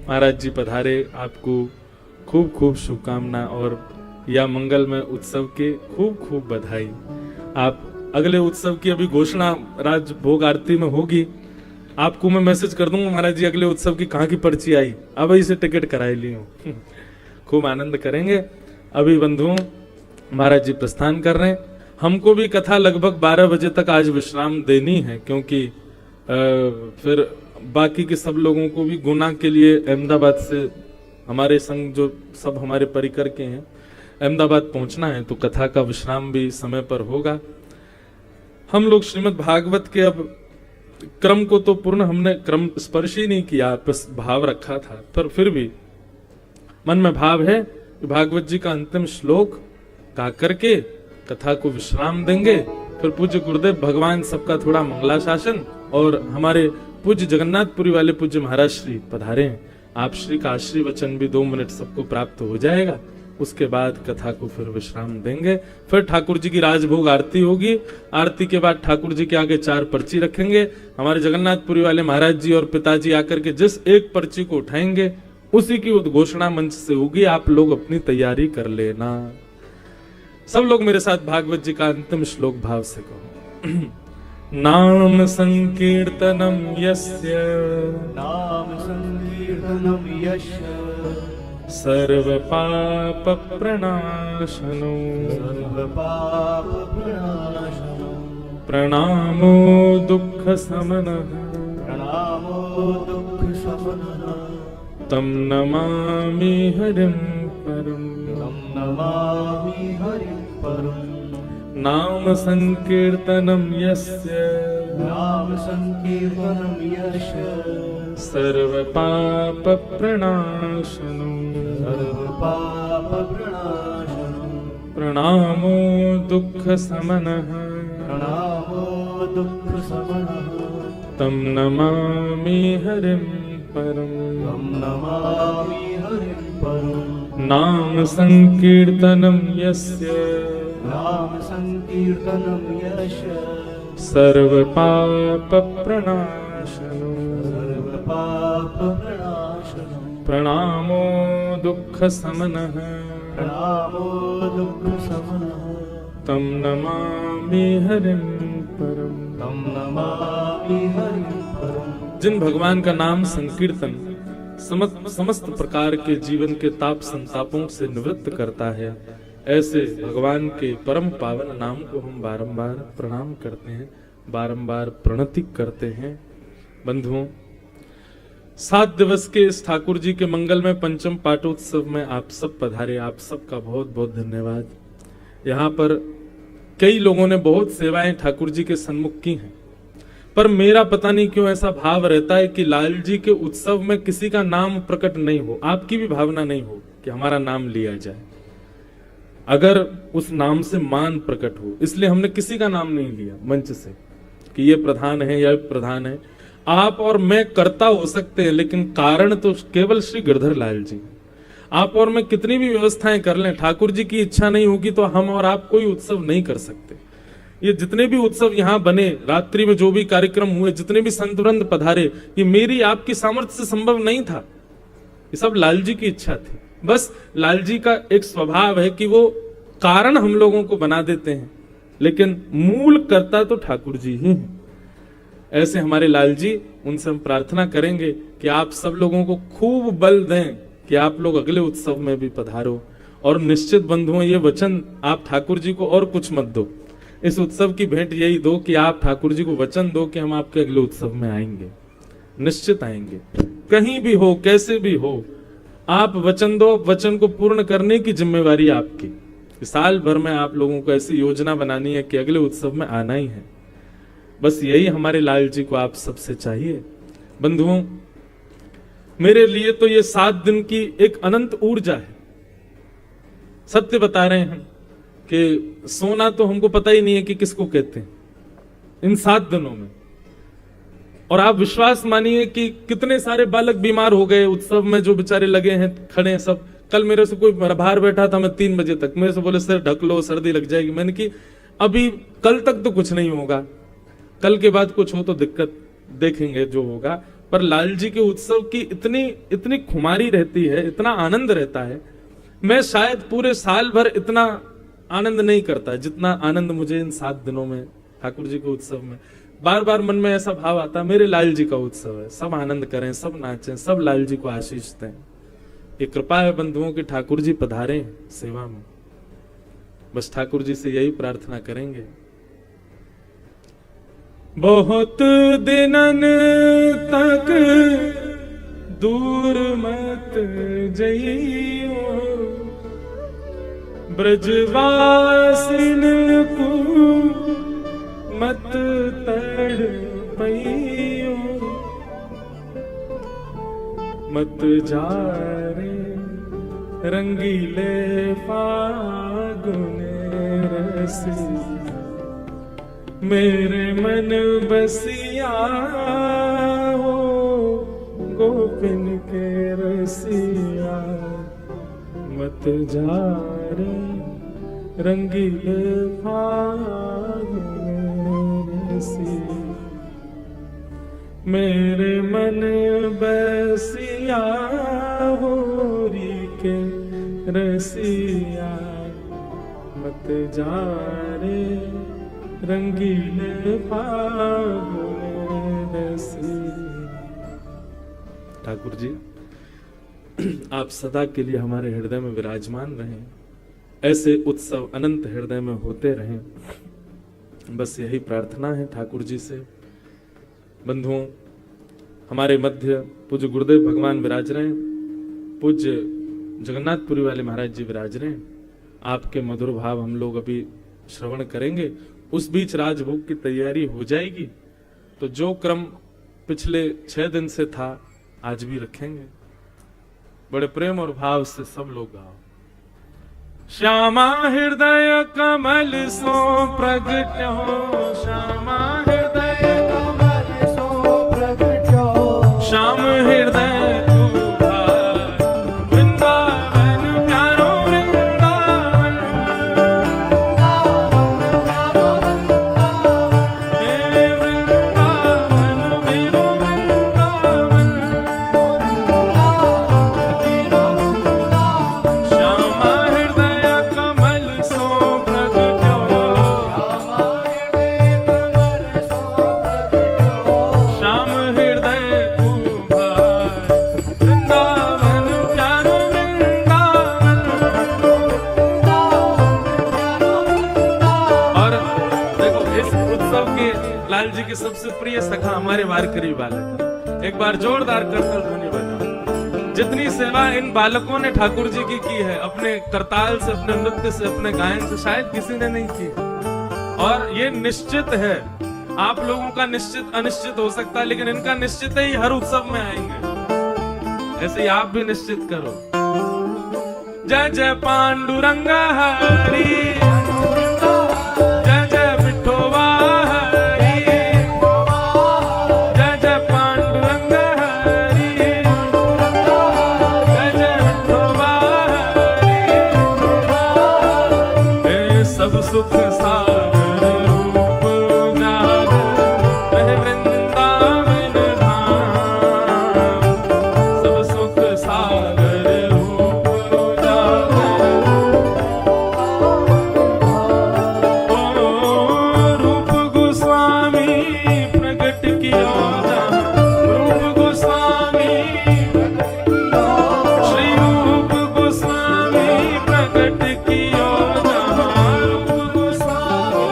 महाराज जी पधारे, आपको खूब खूब शुभकामना और या मंगलमय उत्सव के खूब खूब बधाई। आप अगले उत्सव की अभी घोषणा राज भोग आरती में होगी। आपको मैं मैसेज कर दूंगा महाराज जी अगले उत्सव की कहाँ की पर्ची आई, अब इसे टिकट कराई ली हूँ। खूब आनंद करेंगे। अभी बंधुओं महाराज जी प्रस्थान कर रहे हैं। हमको भी कथा लगभग 12 बजे तक आज विश्राम देनी है, क्योंकि फिर बाकी के सब लोगों को भी गुना के लिए अहमदाबाद से हमारे संग जो सब हमारे परिकर के हैं अहमदाबाद पहुंचना है, तो कथा का विश्राम भी समय पर होगा। हम लोग श्रीमद् भागवत के अब क्रम को तो पूर्ण हमने क्रम स्पर्श ही नहीं किया, बस भाव रखा था, पर फिर भी मन में भाव है कि भागवत जी का अंतिम श्लोक गा करके कथा को विश्राम देंगे। फिर पूज्य गुरुदेव भगवान सबका थोड़ा मंगला शासन और हमारे पूज्य जगन्नाथपुरी वाले पूज्य महाराज श्री पधारे हैं। आप श्री का आश्री वचन भी 2 मिनट सबको प्राप्त हो जाएगा। उसके बाद कथा को फिर विश्राम देंगे। फिर ठाकुर जी की राजभोग आरती होगी। आरती के बाद ठाकुर जी के आगे 4 पर्ची रखेंगे। हमारे जगन्नाथपुरी वाले महाराज जी और पिताजी आकर के जिस एक पर्ची को उठाएंगे उसी की उद्घोषणा मंच से होगी। आप लोग अपनी तैयारी कर लेना। सब लोग मेरे साथ भागवत जी का अंतिम श्लोक भाव से कहो। नाम संकीर्तनम यस्य, नाम संकीर्तनम यस्य, सर्व पाप प्रणाशनो, सर्व पाप प्रणाशनो, प्रणामो दुःख समनः, प्रणामो दुःख समनः, तं नमामि हरिं परम्, तं नमामि हरिं परम्। नाम संकीर्तनम यस्य, नाम संकीर्तनम यस्य, सर्व पाप प्रणाशनो, सर्व पाप प्रणाशनो, प्रणामो दुःख समनः, प्रणामो दुःख समनः, तं नमामि हरिं परम्, तं नमामि हरिं परम्। नाम संकीर्तनम यस्य, नाम संकीर्तनम यस्य, सर्व पाप प्रणाशनो, सर्व पाप प्रणाशनो, प्रणामो दुःख समनः, प्रणामो दुःख समनः, तं नमामि हरिं परम्। तं नमामि हरिं परम्। जिन भगवान का नाम संकीर्तन समस्त प्रकार के जीवन के ताप संतापों से निवृत्त करता है, ऐसे भगवान के परम पावन नाम को हम बारंबार प्रणाम करते हैं, बारंबार प्रणति करते हैं। बंधुओं, 7 दिवस के इस ठाकुर जी के मंगल में पंचम पाठोत्सव में आप सब पधारे। आप सबका बहुत बहुत धन्यवाद। यहाँ पर कई लोगों ने बहुत सेवाएं ठाकुर जी के सन्मुख की हैं, पर मेरा पता नहीं क्यों ऐसा भाव रहता है कि लाल जी के उत्सव में किसी का नाम प्रकट नहीं हो, आपकी भी भावना नहीं हो कि हमारा नाम लिया जाए, अगर उस नाम से मान प्रकट हो। इसलिए हमने किसी का नाम नहीं लिया मंच से कि ये प्रधान है या प्रधान है। आप और मैं कर्ता हो सकते हैं, लेकिन कारण तो केवल श्री गिरधर लाल जी। आप और मैं कितनी भी व्यवस्थाएं कर लें, ठाकुर जी की इच्छा नहीं होगी तो हम और आप कोई उत्सव नहीं कर सकते। ये जितने भी उत्सव यहाँ बने, रात्रि में जो भी कार्यक्रम हुए, जितने भी संत वृंद पधारे, ये मेरी आपकी सामर्थ्य से संभव नहीं था, ये सब लाल जी की इच्छा थी। बस लाल जी का एक स्वभाव है कि वो कारण हम लोगों को बना देते हैं, लेकिन मूल कर्ता तो ठाकुर जी ही हैं। ऐसे हमारे लाल जी, उनसे हम प्रार्थना करेंगे कि आप सब लोगों को खूब बल दें कि आप लोग अगले उत्सव में भी पधारो। और निश्चित बंधुओं, ये वचन आप ठाकुर जी को और कुछ मत दो, इस उत्सव की भेंट यही दो कि आप ठाकुर जी को वचन दो कि हम आपके अगले उत्सव में आएंगे, निश्चित आएंगे। कहीं भी हो, कैसे भी हो, आप वचन दो। वचन को पूर्ण करने की जिम्मेवारी आपकी। साल भर में आप लोगों को ऐसी योजना बनानी है कि अगले उत्सव में आना ही है। बस यही हमारे लाल जी को आप सबसे चाहिए। बंधुओं, मेरे लिए तो ये 7 दिन की एक अनंत ऊर्जा है। सत्य बता रहे हैं कि सोना तो हमको पता ही नहीं है कि किसको कहते हैं इन 7 दिनों में। और आप विश्वास मानिए कि कितने सारे बालक बीमार हो गए उत्सव में, जो बेचारे लगे हैं खड़े हैं सब। कल मेरे से कोई बाहर बैठा था, मैं 3 बजे तक, मेरे से बोले सर ढक लो, सर्दी लग जाएगी। मैंने कि अभी कल तक तो कुछ नहीं होगा, कल के बाद कुछ हो तो दिक्कत देखेंगे जो होगा। पर लाल जी के उत्सव की इतनी खुमारी रहती है, इतना आनंद रहता है। मैं शायद पूरे साल भर इतना आनंद नहीं करता जितना आनंद मुझे इन 7 दिनों में ठाकुर जी के उत्सव में। बार बार मन में ऐसा भाव आता, मेरे लाल जी का उत्सव है, सब आनंद करें, सब नाचें, सब लाल जी को आशीष दें। ये कृपा है बंधुओं की ठाकुर जी पधारे सेवा में। बस ठाकुर जी से यही प्रार्थना करेंगे। बहुत दिनन तक दूर मत जइयो, ब्रजवासिन को मत तड़पइयो, मत जा रे रंगीले फागुन रसी, मेरे मन बसिया हो गोपिन के रसिया, मत जा रे रंगीले फागुन रसी, मेरे मन बसिया हो री के रसिया, मत जा रे रंगीले फागुन रसी। ठाकुर जी, आप सदा के लिए हमारे हृदय में विराजमान रहें, ऐसे उत्सव अनंत हृदय में होते रहें। बस यही प्रार्थना है ठाकुर जी से। बंधुओं, हमारे मध्य पूज्य गुरुदेव भगवान विराज रहे हैं, पूज्य जगन्नाथपुरी वाले महाराज जी विराज रहे हैं। आपके मधुर भाव हम लोग अभी श्रवण करेंगे। उस बीच राजभोग की तैयारी हो जाएगी, तो जो क्रम पिछले 6 दिन से था आज भी रखेंगे। बड़े प्रेम और भाव से सब लोग गाओ। श्यामा हृदय कमल सो प्रगट्यो, श्यामा हृदय कमल सो प्रगट्यो, श्याम हृदय सबसे प्रिय सखा हमारे वारकरी बालक। एक बार जोरदार करताल ध्वनि बजाओ। जितनी सेवा इन बालकों ने ठाकुर जी की है, अपने करताल से, अपने नृत्य से, अपने गायन से, शायद किसी ने नहीं की। और ये निश्चित है। आप लोगों का निश्चित अनिश्चित हो सकता है, लेकिन इनका निश्चित ही हर उत्सव में आएंगे। ऐसे ही आप भी निश्चित करो। जय जय पांडुरंग हरि, जय जय विठोबा हरि, जय जय पांडुरंग हरि, जय जय विठोबा हरि। हे सब सुख सागर रूप उजागर, रहे वृंदावन धाम। सब सुख सागर रूप उजागर, ओ रूप गोस्वामी प्रकट किया जहाँ। रूप गोस्वामी श्री रूप गोस्वामी प्रकट किया जहाँ। रूप गोस्वामी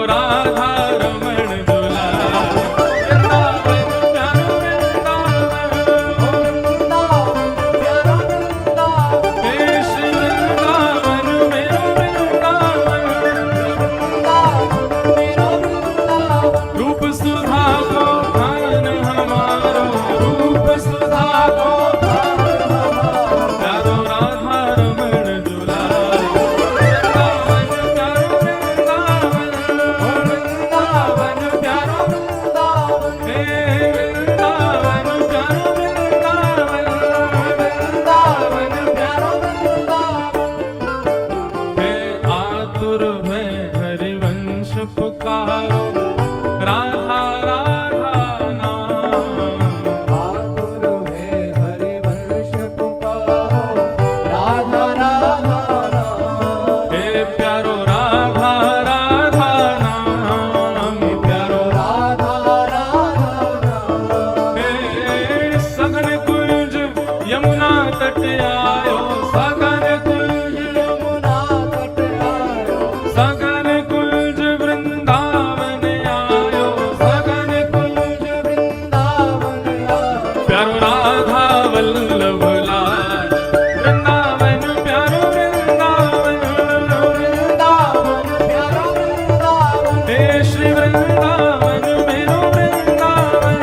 राधा रमण दुलारे, वृंदावन प्यारो वृंदावन, हे श्री वृंदावन मेरो वृंदावन, रूप सुधा को खान हमारो, रूप सुधा को प्यारो राधा रमण दुलारे, वृंदावन प्यारो वृंदावन, वृंदावन प्यारो वृंदावन, हे वृंदावन प्यारो वृंदावन, वृंदावन प्यारो वृंदावन, हे आतुर है हरिवंश पुकारो, राधा राधा नाम, आतुर है हरिवंश पुकारो, राधा राधा नाम, हे प्यारो राधा राधा नाम, प्यारो राधा राधा नाम, हे सघन कुंज यमुना तट आयो, सघन कुंज यमुना तट आयो, सघन कुंज वृंदावन आयो, सघन कुंज वृंदावन आयो, प्यारो राधा वल्लभ लाल, वृंदावन प्यारो वृंदावन, वृंदावन प्यारो वृंदावन, हे श्री वृंदावन मेरो वृंदावन,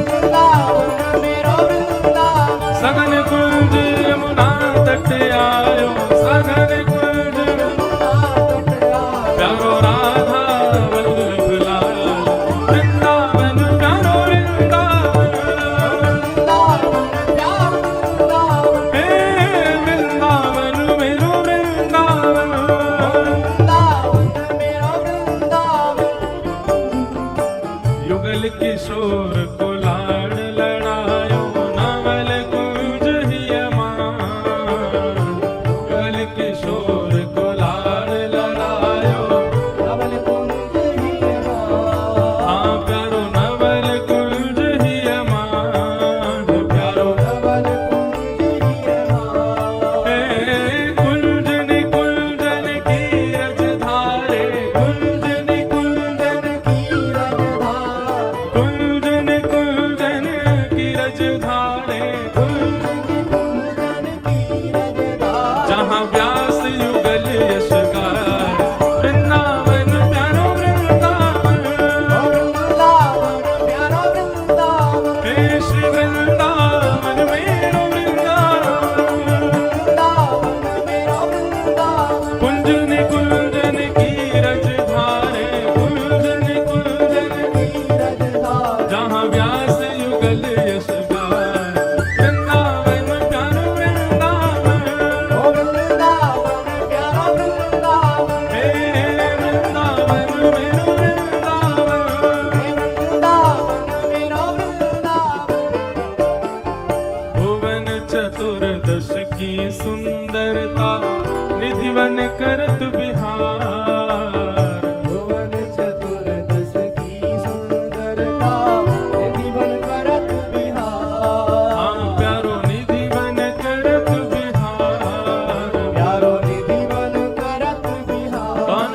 वृंदावन मेरो वृंदावन, सघन कुंज यमुना तट आयो, सघन कुंज यमुना तट आयो, प्यारो राधा वल्लभ लाल, वृंदावन प्यारो वृंदावन, वृंदावन प्यारो वृंदावन, हे वृंदावन मेरो वृंदावन, वृंदावन मेरो वृंदावन, युगल किशोर को लाड़ लड़ायो, नवल कुंज ही अमान, युगल किशोर को लाड़ लड़ायो, नवल कुंज ही हाँ प्यारो नवल कुंज ही अमान, प्यारो नवल कुंज ही हे कुंज निकुंजन की रजधारे, कुंज निकुंजन की रजधार, कुंज निकुंजन की रजधारे, कुंजन की रजधार, जहाँ व्यास युगल यश गाए, वृंदावन प्यारो वृंदावन, वृंदावन प्यारो वृंदावन, हे श्री वृंदावन मेरो वृंदावन, वृंदावन मेरो वृंदावन, कुंज निकुंजन की रजधारे, कुंज निकुंजन की रजधार, जहाँ व्यास युगल यश गाए, वृंदावन प्यारो वृंदावन, वृंदावन प्यारो वृंदावन, हे वृंदावन मेरो वृंदावन, वृंदावन मेरो वृंदावन, भुवन चतुर्दश की सुंदरता, निधिवन करत बिहार, भुवन चतुर्दश की सुंदरता, निधिवन करत बिहार, हाँ प्यारो निधिवन करत बिहार, प्यारो निधिवन करत बिहार,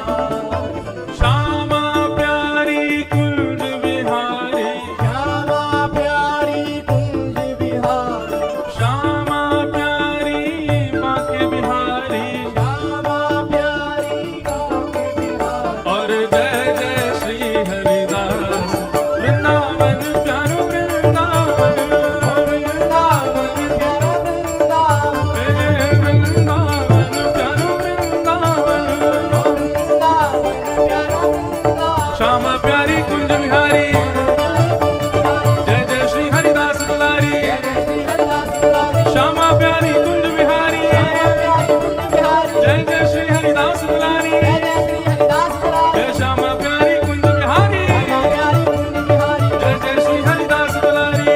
श्यामा प्यारी कुंज बिहारी, श्यामा प्यारी कुंज बिहारी, श्यामा प्यारी माँ के बिहारी, श्यामा प्यारी काके बिहारी, और जय जय श्री हरिदास, वृंदावन प्यारो वृंदावन, वृंदावन प्यारो वृंदावन, हे वृंदावन प्यारो वृंदावन, वृंदावन प्यारो वृंदावन, श्यामा प्यारी कुंज बिहारी, जय जय श्री हरिदास दुलारी, श्यामा प्यारी कुंज बिहारी, जय जय श्री हरिदास दुलारी, जय श्यामा प्यारी कुंज बिहारी, जय जय श्री हरिदास दुलारी,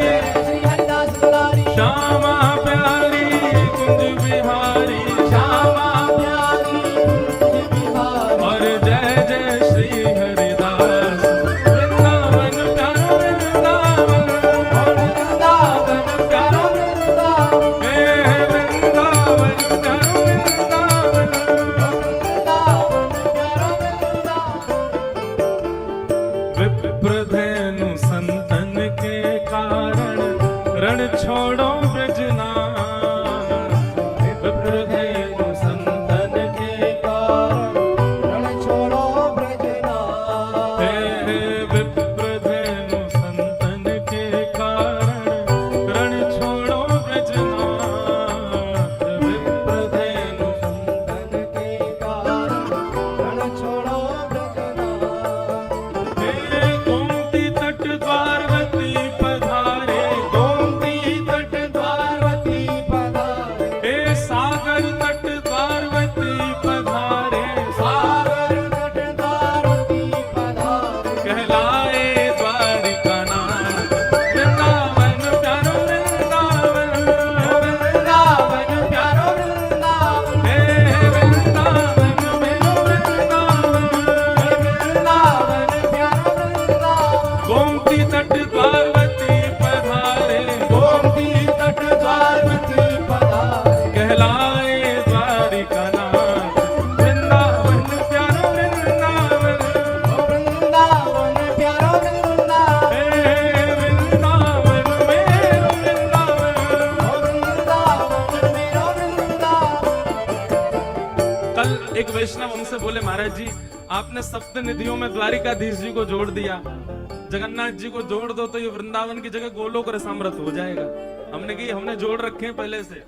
श्यामा प्यारी कुंज बिहारी, श्यामा और जय जय श्री हरिदास, वृंदावन विप्रधेनु संतन के कारण रण छोड़ो ब्रजनाथ। विप्रधेनु संतन के कारण रण छोड़ो ब्रजनाथ। विप्रधेनु संतन के कारण रण छोड़ो ब्रजनाथ। विप्रधेनु संतन के कारण रण छोड़ो ब्रजनाथ। गोमती तट द्वारवती पधारे, गोमती तट द्वारवती पधारे। हे सागर तट द्वारवती पधारे, सागर तट द्वारवती पधारे। कहलाए द्वारिका नाथ। वृंदावन प्यारो वृंदावन, वृंदावन प्यारो वृंदावन। हे वृंदावन मेरो वृंदावन। वृंदावन प्यारो वृंदावन। गोमती तट द्वारवती पधारे, गोमती तट द्वारवती पधारे। कहलाए द्वारिका नाथ। वृंदावन प्यारो वृंदावन, वृंदावन प्यारो वृंदावन। हे वृंदावन मेरो वृंदावन। वृंदावन मेरो वृंदावन। कल एक वैष्णव हमसे बोले, महाराज जी आपने सप्त निधियों में द्वारिकाधीश जी को जोड़ दिया, जगन्नाथ जी को जोड़ दो तो ये वृंदावन की जगह गोलोक रसामृत हो जाएगा। हमने कही हमने जोड़ रखे हैं पहले से।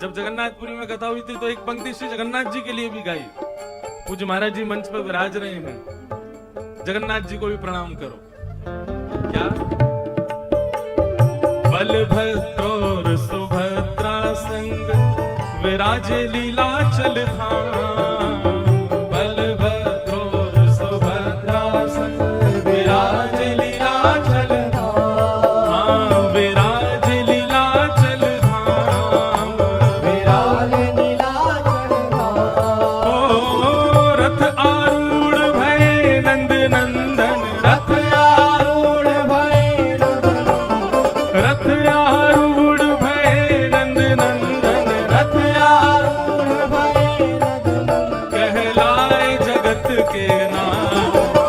जब जगन्नाथपुरी में कथा हुई थी तो एक पंक्ति श्री जगन्नाथ जी के लिए भी गाई। पूज्य महाराज जी मंच पर विराज रहे हैं, जगन्नाथ जी को भी प्रणाम करो। क्या बलभद्र और सुभद्रा संग विराजे लीलाचल धाम। बलभद्र और सुभद्रा संग विराजे लीलाचल धाम। विराज लीलाचल धाम। विराज नीलाचल धाम। ओ रथ आरूढ़ भय नंद नंदन। रथ आरूढ़ भय नंदन। रथ आरूढ़ भय नंद नंदन। रथ आरूढ़ भय नंदन। कहलाए जगत के नाथ।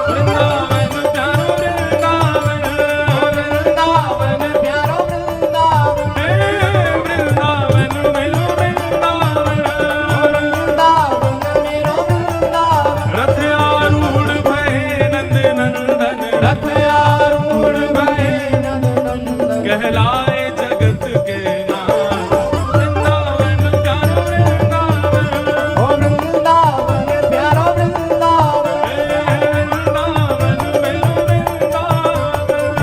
वृंदावन प्यारो वृंदावन। वृंदावन प्यारो वृंदावन। हे वृंदावन मेरो वृंदावन। वृंदावन मेरो वृंदावन। रथ आरूढ़ भय नंद नंदन। रथ आरूढ़ भय नंदन। कहलाए जगत के नाथ। वृंदावन प्यारो वृंदावन। वृंदावन प्यारो वृंदावन। हे वृंदावन मेरो वृंदावन।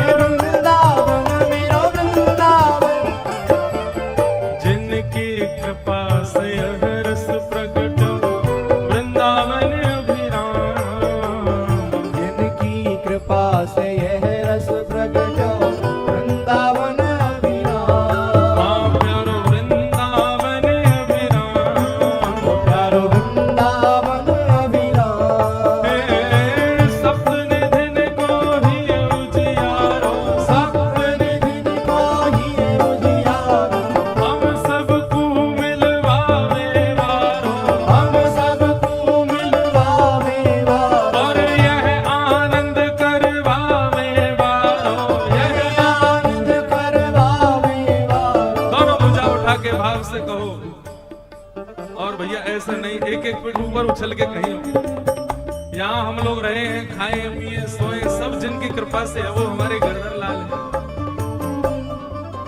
वृंदावन मेरो वृंदावन। जिनकी कृपा से यह रस प्रकट वृंदावन अभिराम। जिनकी कृपा से यह रस प्रकट वृंदावन अभिराम। हाँ प्यारो वृंदावन अभिराम। प्यारो वृंदावन अभिराम। हे सप्तनिधिन को ही उजियारो। सप्तनिधिन को ही उजियारो। हम सबको मिलवावे वारो। हम सबको मिलवावे वारो। और यह आनंद करवावे वारो। यह आनंद करवावे वारो। दोनों भुजा उठा के भाव से कहो। और भैया ऐसे नहीं एक एक फीट ऊपर उछल के कहीं हो। यहाँ हम लोग रहे हैं, खाए पिए सोए, सब जिनकी कृपा से है वो हमारे गरदर लाल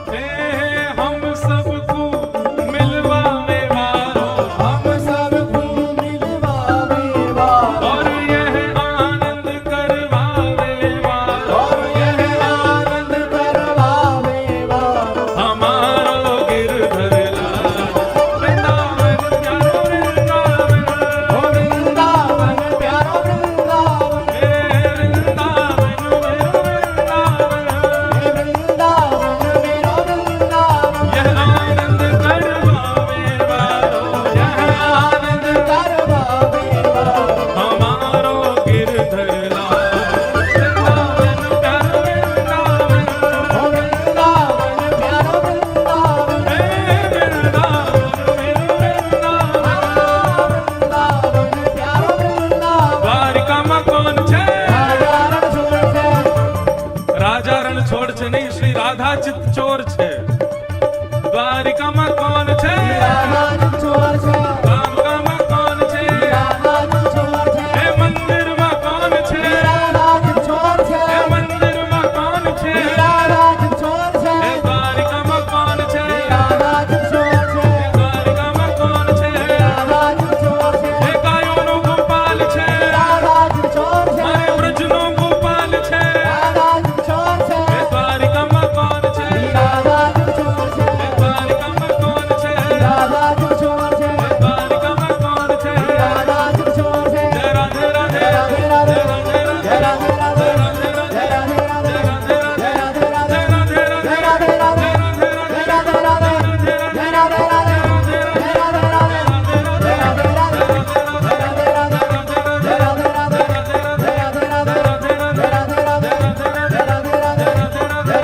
है। हम सबको मिलवावे वारो। हम सबको मिलवावे वारो। और यह आनंद करवावे वारो। और यह आनंद करवावे वारो। हमारो गिरधर लाल। वृंदावन प्यारो वृंदावन। वृंदावन प्यारो वृंदावन। हे वृंदावन मेरो वृंदावन। राधा चित चोर छे द्वारिका में कौन छे રાધા ચોર છે गंगा में कौन छे રાધા ચોર છે हे मंदिर में कौन छे રાધા ચોર છે हे मंदिर में कौन छे રાધા ચોર છે हे द्वारिका में कौन छे રાધા ચોર છે द्वारिका में कौन छे રાધા ચોર છે हे गायों नो गोपाल छे રાધા ચોર છે मारे ब्रज नो गोपाल छे રાધા ચોર છે हे द्वारिका में कौन छे રાધા ચોર છે हे द्वारिका में कौन छे રાધા ચોર છે हे द्वारिका में कौन छे રાધા ચોર છે जय राधे राधे રાધે રાધે जय राधे राधे જય રાધે રાધે जय राधे राधे જય રાધે રાધે जय राधे राधे જય રાધે રાધે જય રાધે રાધે જય રાધે રાધે જય રાધે રાધે જય રાધે રાધે જય રાધે રાધે જય રાધે રાધે જય રાધે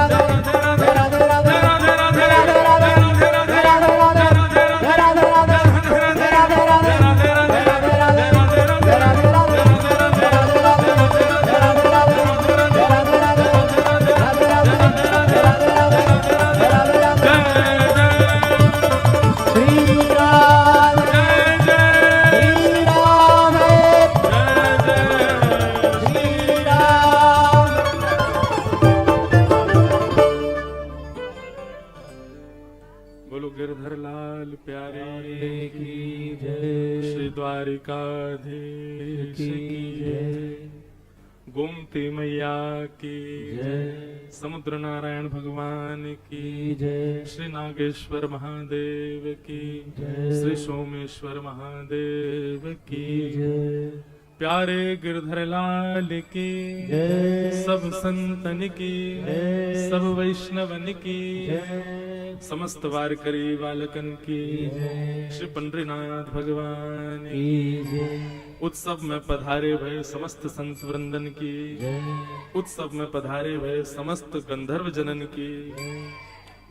રાધે જય રાધે રાધે જય રાધે રાધે જય રાધે રાધે જય રાધે રાધે શ્રી રામ શ્રી રામ શ્રી રામ बोलो गिरधर लाल प्यारे की जय श्री द्वारिकाधीश की जय गोमती मैया की जय समुद्र नारायण भगवान की जय श्री नागेश्वर महादेव की जय श्री सोमेश्वर महादेव की जय प्यारे गिरधर लाल की जय सब संतन की जय सब वैष्णवन की जय समस्त वारकरी बालकन की जय श्री पंडरीनाथ भगवान की जय उत्सव में पधारे भय समस्त संत वृंदन की जय उत्सव में पधारे भय समस्त गंधर्व जनन की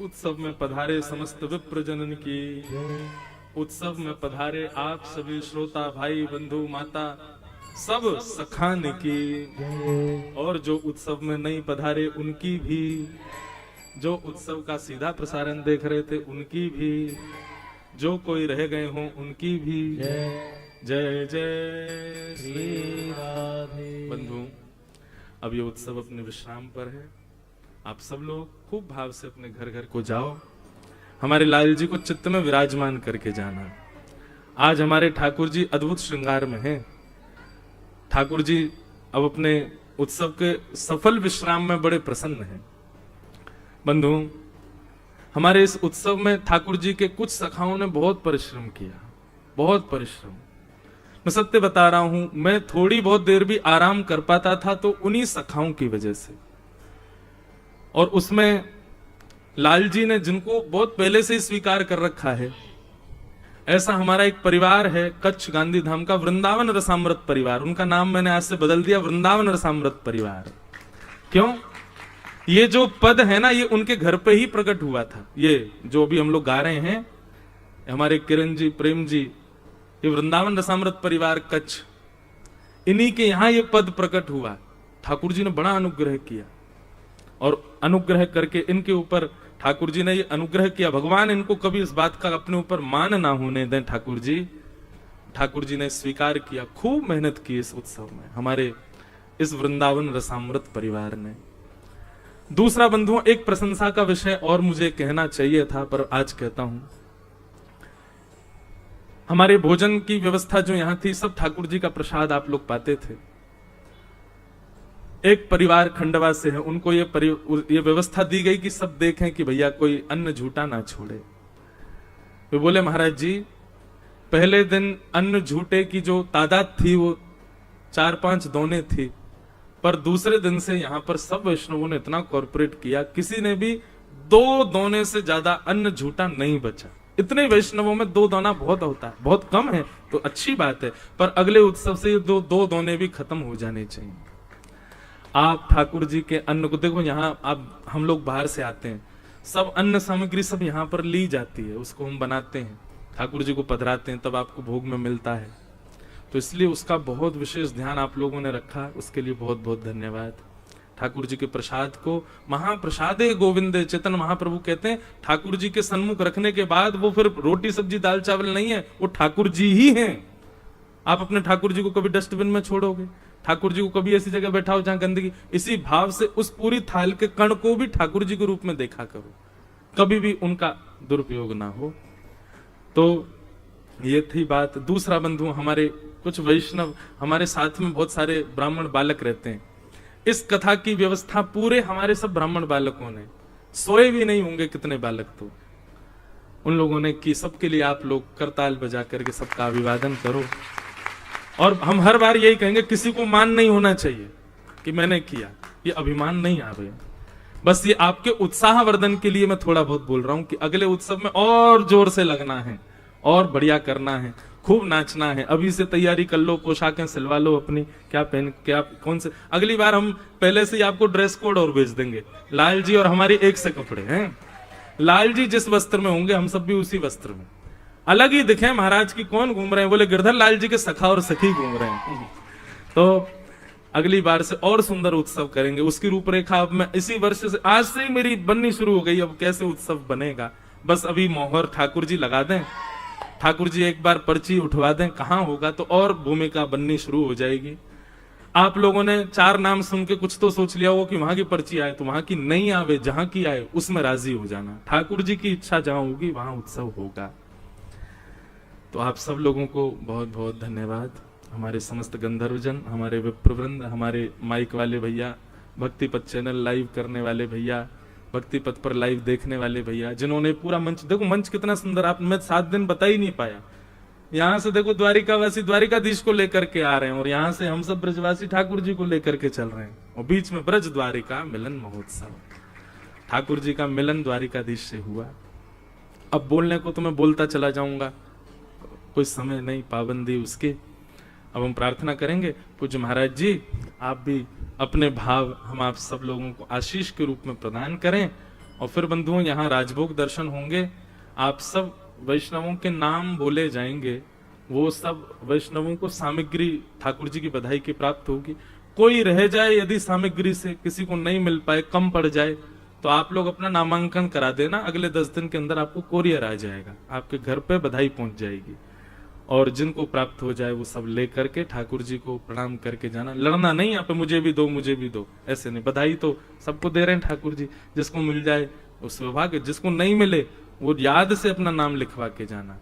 उत्सव में पधारे समस्त विप्र जनन की उत्सव में पधारे आप सभी श्रोता भाई बंधु माता सब सखान की और जो उत्सव में नहीं पधारे उनकी भी, जो उत्सव का सीधा प्रसारण देख रहे थे उनकी भी, जो कोई रह गए हों उनकी भी जय जय श्री राधे। बंधु, अब ये उत्सव अपने विश्राम पर है। आप सब लोग खूब भाव से अपने घर घर को जाओ, हमारे लाल जी को चित्त में विराजमान करके जाना। आज हमारे ठाकुर जी अद्भुत श्रृंगार में हैं। ठाकुर जी अब अपने उत्सव के सफल विश्राम में बड़े प्रसन्न हैं। बंधु, हमारे इस उत्सव में ठाकुर जी के कुछ सखाओं ने बहुत परिश्रम किया, बहुत परिश्रम। मैं सत्य बता रहा हूं, मैं थोड़ी बहुत देर भी आराम कर पाता था तो उन्हीं सखाओं की वजह से। और उसमें लाल जी ने, जिनको बहुत पहले से ही स्वीकार कर रखा है, ऐसा हमारा एक परिवार है कच्छ गांधी धाम का, वृंदावन रसामृत परिवार। उनका नाम मैंने आज से बदल दिया, वृंदावन रसामृत परिवार। क्यों? ये जो पद है ना, ये उनके घर पे ही प्रकट हुआ था। ये जो अभी हम लोग गा रहे हैं, हमारे किरण जी, प्रेम जी, ये वृंदावन रसामृत परिवार कच्छ, इन्हीं के यहां ये पद प्रकट हुआ। ठाकुर जी ने बड़ा अनुग्रह किया, और अनुग्रह करके इनके ऊपर ठाकुर जी ने ये अनुग्रह किया। भगवान इनको कभी इस बात का अपने ऊपर मान ना होने दें। ठाकुर जी ने स्वीकार किया, खूब मेहनत की इस उत्सव में हमारे इस वृंदावन रसामृत परिवार ने। दूसरा बंधुओं, एक प्रशंसा का विषय और मुझे कहना चाहिए था, पर आज कहता हूं। हमारे भोजन की व्यवस्था जो यहां थी, सब ठाकुर जी का प्रसाद आप लोग पाते थे। एक परिवार खंडवा से है, उनको ये व्यवस्था दी गई कि सब देखें कि भैया कोई अन्न झूठा ना छोड़े। वे बोले, महाराज जी, पहले दिन अन्न झूठे की जो तादाद थी वो 4-5 दोने थी, पर दूसरे दिन से यहां पर सब वैष्णवों ने इतना कॉर्पोरेट किया, किसी ने भी 2 दोने से ज्यादा अन्न झूठा नहीं बचा। इतने वैष्णवों में 2 दोना बहुत होता है, बहुत कम है तो अच्छी बात है, पर अगले उत्सव से ये 2 दोने भी खत्म हो जाने चाहिए। आप ठाकुर जी के अन्न को देखो, यहाँ आप हम लोग बाहर से आते हैं, सब अन्न सामग्री सब यहाँ पर ली जाती है, उसको हम बनाते हैं, ठाकुर जी को पधराते हैं, तब आपको भोग में मिलता है। तो इसलिए उसका बहुत विशेष ध्यान आप लोगों ने रखा, उसके लिए बहुत बहुत धन्यवाद। ठाकुर जी के प्रसाद को महाप्रसादे गोविंदे, चेतन महाप्रभु कहते हैं ठाकुर जी के सन्मुख रखने के बाद वो फिर रोटी सब्जी दाल चावल नहीं है, वो ठाकुर जी ही हैं। आप अपने ठाकुर जी को कभी डस्टबिन में छोड़ोगे, ठाकुर जी को कभी ऐसी जगह बैठाओ जहां गंदगी, इसी भाव से उस पूरी थाल के कण को भी ठाकुर जी के रूप में देखा करो, कभी भी उनका दुरुपयोग ना हो। तो ये थी बात। दूसरा बंधु, हमारे कुछ वैष्णव, हमारे साथ में बहुत सारे ब्राह्मण बालक रहते हैं। इस कथा की व्यवस्था पूरे हमारे सब ब्राह्मण बालकों ने, सोए भी नहीं होंगे कितने बालक, तो उन लोगों ने की। सबके लिए आप लोग करताल बजा करके सबका अभिवादन करो। और हम हर बार यही कहेंगे, किसी को मान नहीं होना चाहिए कि मैंने किया, ये अभिमान नहीं आ गया। बस ये आपके उत्साहवर्धन के लिए मैं थोड़ा बहुत बोल रहा हूं कि अगले उत्सव में और जोर से लगना है और बढ़िया करना है, खूब नाचना है। अभी से तैयारी कर लो, पोशाकें सिलवा लो अपनी, क्या पहन, क्या कौन से। अगली बार हम पहले से ही आपको ड्रेस कोड और भेज देंगे। लाल जी और हमारे एक से कपड़े हैं, लाल जी जिस वस्त्र में होंगे हम सब भी उसी वस्त्र में। अलग ही दिखे महाराज की कौन घूम रहे हैं, बोले गिरधर लाल जी के सखा और सखी घूम रहे हैं। तो अगली बार से और सुंदर उत्सव करेंगे। उसकी रूपरेखा अब मैं इसी वर्ष से, आज से ही मेरी बननी शुरू हो गई। अब कैसे उत्सव बनेगा, बस अभी मोहर ठाकुर जी लगा दें, ठाकुर जी एक बार पर्ची उठवा दें कहां होगा, तो और भूमिका बननी शुरू हो जाएगी। आप लोगों ने 4 नाम सुन के कुछ तो सोच लिया हो कि वहां की पर्ची आए, तो वहां की नहीं आवे, जहां की आए उसमें राजी हो जाना। ठाकुर जी की इच्छा जहां होगी वहां उत्सव होगा। तो आप सब लोगों को बहुत बहुत धन्यवाद। हमारे समस्त गंधर्वजन, हमारे विप्रवृंद, हमारे माइक वाले भैया, भक्ति पथ चैनल लाइव करने वाले भैया, भक्ति पथ पर लाइव देखने वाले भैया, जिन्होंने पूरा मंच, देखो मंच कितना सुंदर, आप मैं 7 दिन बता ही नहीं पाया। यहाँ से देखो द्वारिकावासी द्वारिकाधीश को लेकर के आ रहे हैं, और यहाँ से हम सब ब्रजवासी ठाकुर जी को लेकर के चल रहे हैं, और बीच में ब्रज द्वारिका मिलन महोत्सव, ठाकुर जी का मिलन द्वारिकाधीश से हुआ। अब बोलने को तो मैं बोलता चला जाऊंगा, कोई समय नहीं, पाबंदी उसकी। अब हम प्रार्थना करेंगे, पूज्य महाराज जी आप भी अपने भाव हम आप सब लोगों को आशीष के रूप में प्रदान करें। और फिर बंधुओं यहाँ राजभोग दर्शन होंगे, आप सब वैष्णवों के नाम बोले जाएंगे, वो सब वैष्णवों को सामग्री ठाकुर जी की बधाई की प्राप्त होगी। कोई रह जाए यदि सामग्री से, किसी को नहीं मिल पाए, कम पड़ जाए, तो आप लोग अपना नामांकन करा देना, अगले 10 दिन के अंदर आपको कोरियर आ जाएगा, आपके घर पे बधाई पहुंच जाएगी। और जिनको प्राप्त हो जाए वो सब ले करके ठाकुर जी को प्रणाम करके जाना। लड़ना नहीं यहाँ पे, मुझे भी दो मुझे भी दो, ऐसे नहीं। बधाई तो सबको दे रहे हैं ठाकुर जी, जिसको मिल जाए उस सौभाग्य, जिसको नहीं मिले वो याद से अपना नाम लिखवा के जाना।